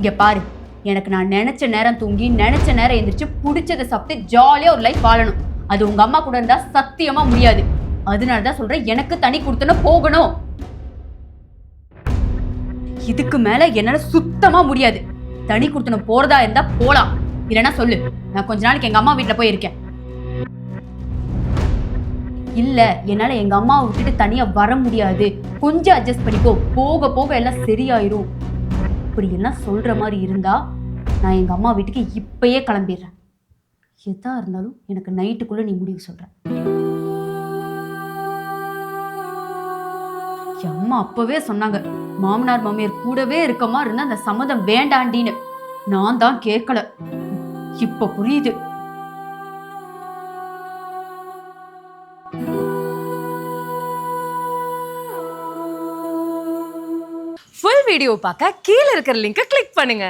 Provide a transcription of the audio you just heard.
இங்க பாரு, எனக்கு நான் நினைச்ச நேரம் தூங்கி நினைச்ச நேரம் எந்திரிச்சு புடிச்சதை சாப்பிட்டு ஜாலியா ஒரு லைஃப் வாழணும். அது உங்க அம்மா கூட இருந்தா சத்தியமா முடியாது. அதனாலதான் சொல்றேன், எனக்கு தனி கொடுத்தனும் போகணும். இதுக்கு மேல என்னால சுத்தமா முடியாது. தனி கொடுத்தனும் போறதா இருந்தா போலாம், இல்லைன்னா சொல்லு. நான் கொஞ்ச நாளைக்கு எங்க அம்மா வீட்டுல போய் இருக்கேன். இல்ல, என்னால எங்க அம்மாவை விட்டுட்டு தனியா வர முடியாது, கொஞ்சம் அட்ஜஸ்ட் பண்ணிக்கோ, போக போக எல்லாம் சரியாயிரும், இப்படி எல்லாம் சொல்ற மாதிரி இருந்தா நான் எங்க அம்மா வீட்டுக்கு இப்பயே கிளம்பிடுறேன். எதா இருந்தாலும் எனக்கு நைட்டுக்குள்ள நீ முடிவு சொல்ற. என் அம்மா அப்பவே சொன்னாங்க, மாமனார் மாமியார் கூடவே இருக்க மாதிரி இருந்தா அந்த சம்மதம் வேண்டாண்டின்னு. நான் தான் கேட்கல. இப்ப புரியுது. ஃபுல் வீடியோ பார்க்க கீழ இருக்கிற லிங்கை கிளிக் பண்ணுங்க.